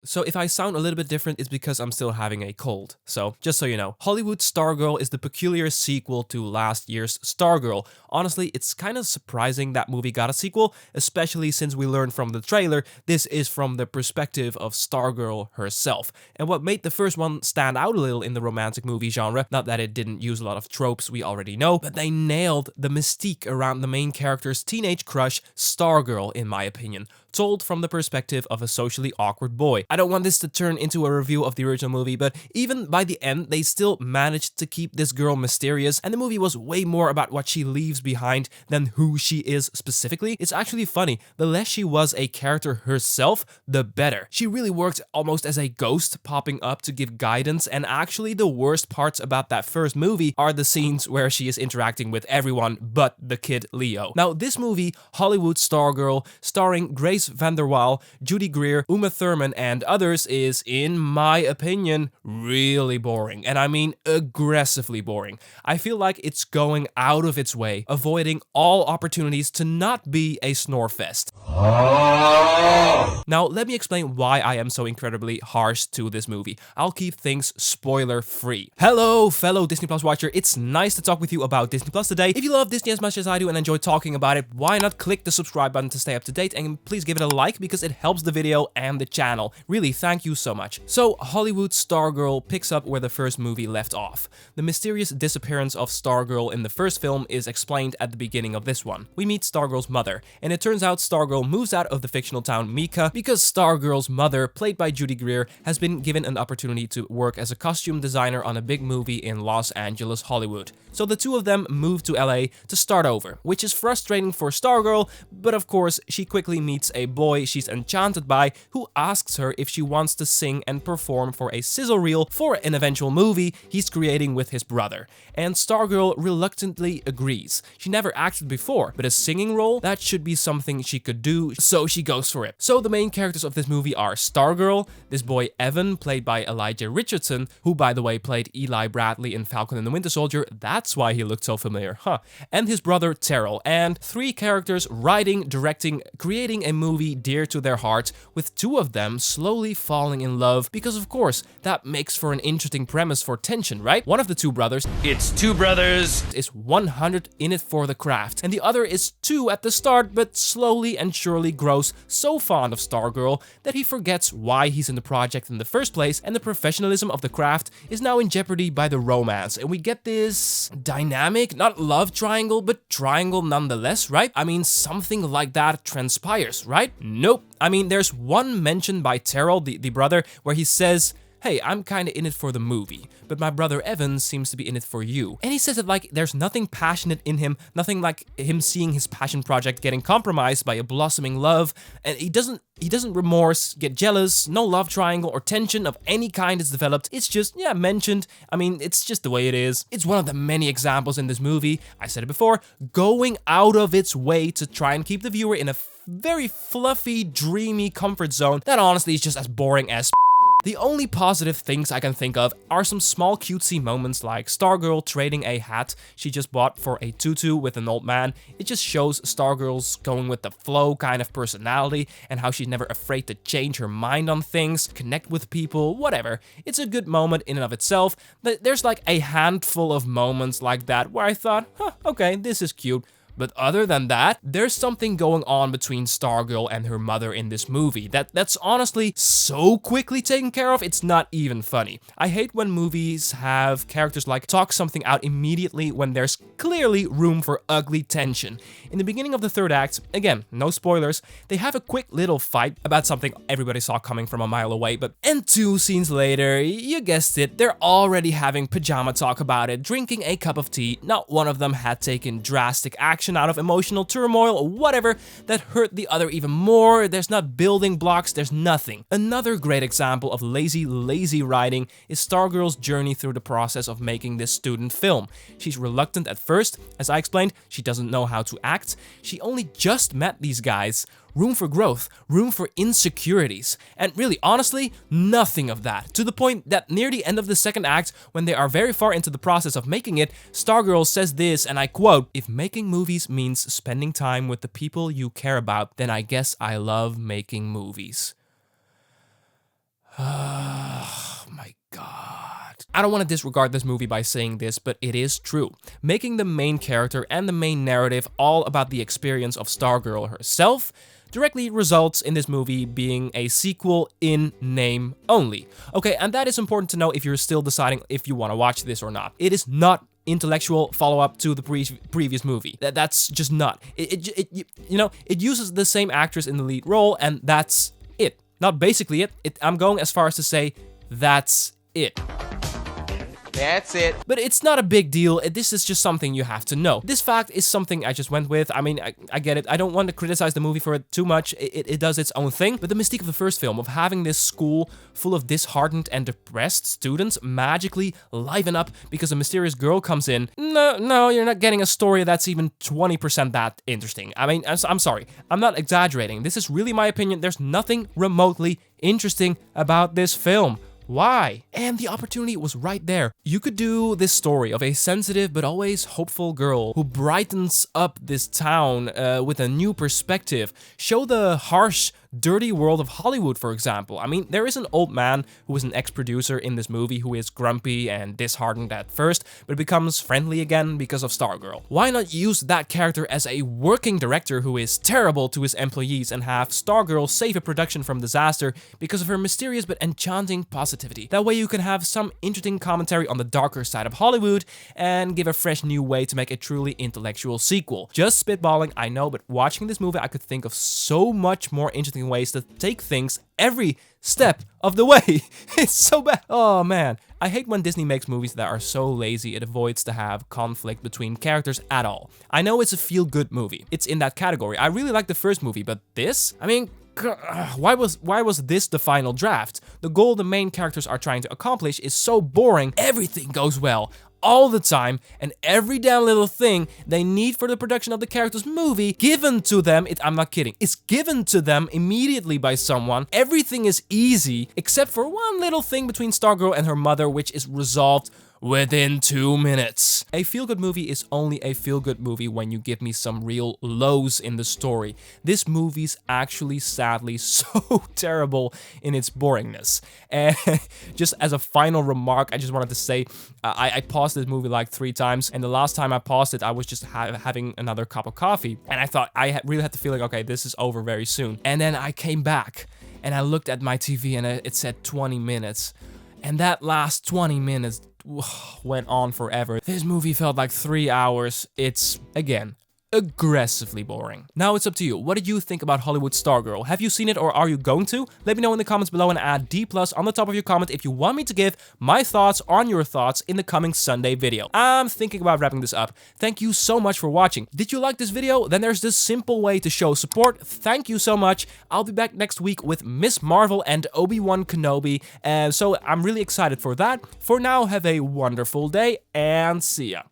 So if I sound a little bit different, it's because I'm still having a cold. So just so you know, Hollywood Stargirl is the peculiar sequel to last year's Stargirl. Honestly, it's kind of surprising that movie got a sequel, especially since we learned from the trailer this is from the perspective of Stargirl herself. And what made the first one stand out a little in the romantic movie genre, not that it didn't use a lot of tropes we already know, but they nailed the mystique around the main character's teenage crush, Stargirl, in my opinion, told from the perspective of a socially awkward boy. I don't want this to turn into a review of the original movie, but even by the end, they still managed to keep this girl mysterious, and the movie was way more about what she leaves behind than who she is specifically. It's actually funny, the less she was a character herself, the better. She really worked almost as a ghost, popping up to give guidance, and actually the worst parts about that first movie are the scenes where she is interacting with everyone but the kid Leo. Now, this movie, Hollywood Stargirl, starring Grace Van der Waal, Judy Greer, Uma Thurman, and others, is, in my opinion, really boring. And I mean aggressively boring. I feel like it's going out of its way, avoiding all opportunities to not be a snore fest. Now, let me explain why I am so incredibly harsh to this movie. I'll keep things spoiler free. Hello, fellow Disney Plus watcher. It's nice to talk with you about Disney Plus today. If you love Disney as much as I do and enjoy talking about it, why not click the subscribe button to stay up to date, and please give it a like because it helps the video and the channel. Really, thank you so much. So, Hollywood Stargirl picks up where the first movie left off. The mysterious disappearance of Stargirl in the first film is explained at the beginning of this one. We meet Stargirl's mother, and it turns out Stargirl moves out of the fictional town Mika because Stargirl's mother, played by Judy Greer, has been given an opportunity to work as a costume designer on a big movie in Los Angeles, Hollywood. So the two of them move to LA to start over, which is frustrating for Stargirl, but of course she quickly meets a boy she's enchanted by who asks her if she wants to sing and perform for a sizzle reel for an eventual movie he's creating with his brother. And Stargirl reluctantly agrees. She never acted before, but a singing role, that should be something she could do, so she goes for it. So the main characters of this movie are Stargirl, this boy Evan, played by Elijah Richardson, who by the way played Eli Bradley in Falcon and the Winter Soldier, that's why he looked so familiar, and his brother Terrell, and three characters writing, directing, creating a movie dear to their heart, with two of them slowly falling in love, because of course, that makes for an interesting premise for tension, right? One of the two brothers, it's two brothers, is 100 in it for the craft, and the other is 2 at the start, but slowly and surely grows so fond of Stargirl that he forgets why he's in the project in the first place, and the professionalism of the craft is now in jeopardy by the romance, and we get this dynamic, not love triangle, but triangle nonetheless, right? I mean, something like that transpires, right? Nope. I mean, there's one mention by Terrell, the brother, where he says, "Hey, I'm kinda in it for the movie, but my brother Evan seems to be in it for you." And he says it like there's nothing passionate in him, nothing like him seeing his passion project getting compromised by a blossoming love, and he doesn't remorse, get jealous, no love triangle or tension of any kind is developed. It's just, yeah, mentioned. I mean, it's just the way it is. It's one of the many examples in this movie, I said it before, going out of its way to try and keep the viewer in a very fluffy, dreamy comfort zone that honestly is just as boring as The only positive things I can think of are some small cutesy moments like Stargirl trading a hat she just bought for a tutu with an old man. It just shows Stargirl's going with the flow kind of personality and how she's never afraid to change her mind on things, connect with people, whatever. It's a good moment in and of itself. There's like a handful of moments like that where I thought, okay, this is cute. But other than that, there's something going on between Stargirl and her mother in this movie that's honestly so quickly taken care of, it's not even funny. I hate when movies have characters like talk something out immediately when there's clearly room for ugly tension. In the beginning of the third act, again, no spoilers, they have a quick little fight about something everybody saw coming from a mile away, and 2 scenes later, you guessed it, they're already having pajama talk about it, drinking a cup of tea. Not one of them had taken drastic action out of emotional turmoil or whatever that hurt the other even more. There's not building blocks, there's nothing. Another great example of lazy writing is Stargirl's journey through the process of making this student film. She's reluctant at first, as I explained, she doesn't know how to act. She only just met these guys. Room for growth, room for insecurities, and really, honestly, nothing of that. To the point that near the end of the second act, when they are very far into the process of making it, Stargirl says this, and I quote, "If making movies means spending time with the people you care about, then I guess I love making movies." I don't want to disregard this movie by saying this, but it is true. Making the main character and the main narrative all about the experience of Stargirl herself directly results in this movie being a sequel in name only. Okay, and that is important to know if you're still deciding if you want to watch this or not. It is not intellectual follow-up to the previous movie. That's just not. It uses the same actress in the lead role, and that's it. Not basically it. I'm going as far as to say that's it. That's it. But it's not a big deal. This is just something you have to know. This fact is something I just went with. I mean, I get it. I don't want to criticize the movie for it too much. It does its own thing. But the mystique of the first film, of having this school full of disheartened and depressed students magically liven up because a mysterious girl comes in. No, you're not getting a story that's even 20% that interesting. I mean, I'm sorry. I'm not exaggerating. This is really my opinion. There's nothing remotely interesting about this film. Why? And the opportunity was right there. You could do this story of a sensitive but always hopeful girl who brightens up this town with a new perspective. Show the harsh, dirty world of Hollywood, for example. I mean, there is an old man who is an ex-producer in this movie who is grumpy and disheartened at first, but becomes friendly again because of Stargirl. Why not use that character as a working director who is terrible to his employees and have Stargirl save a production from disaster because of her mysterious but enchanting positivity? That way you can have some interesting commentary on the darker side of Hollywood and give a fresh new way to make a truly intellectual sequel. Just spitballing, I know, but watching this movie I could think of so much more interesting ways to take things every step of the way. It's so bad. Oh man. I hate when Disney makes movies that are so lazy it avoids to have conflict between characters at all. I know it's a feel-good movie. It's in that category. I really like the first movie, but this? I mean, why was this the final draft? The goal the main characters are trying to accomplish is so boring. Everything goes well all the time, and every damn little thing they need for the production of the character's movie given to them, I'm not kidding, it's given to them immediately by someone. Everything is easy except for one little thing between Stargirl and her mother, which is resolved within 2 minutes. A feel-good movie is only a feel-good movie when you give me some real lows in the story. This movie's actually sadly so terrible in its boringness. And just as a final remark, I just wanted to say, I paused this movie like 3 times, and the last time I paused it, I was just having another cup of coffee, and I thought I really had the feeling, okay, this is over very soon. And then I came back, and I looked at my TV, and it said 20 minutes. And that last 20 minutes went on forever. This movie felt like 3 hours. It's, again, aggressively boring. Now it's up to you. What did you think about Hollywood Stargirl? Have you seen it or are you going to? Let me know in the comments below and add D+ on the top of your comment if you want me to give my thoughts on your thoughts in the coming Sunday video. I'm thinking about wrapping this up. Thank you so much for watching. Did you like this video? Then there's this simple way to show support. Thank you so much. I'll be back next week with Miss Marvel and Obi-Wan Kenobi, and so I'm really excited for that. For now, have a wonderful day and see ya.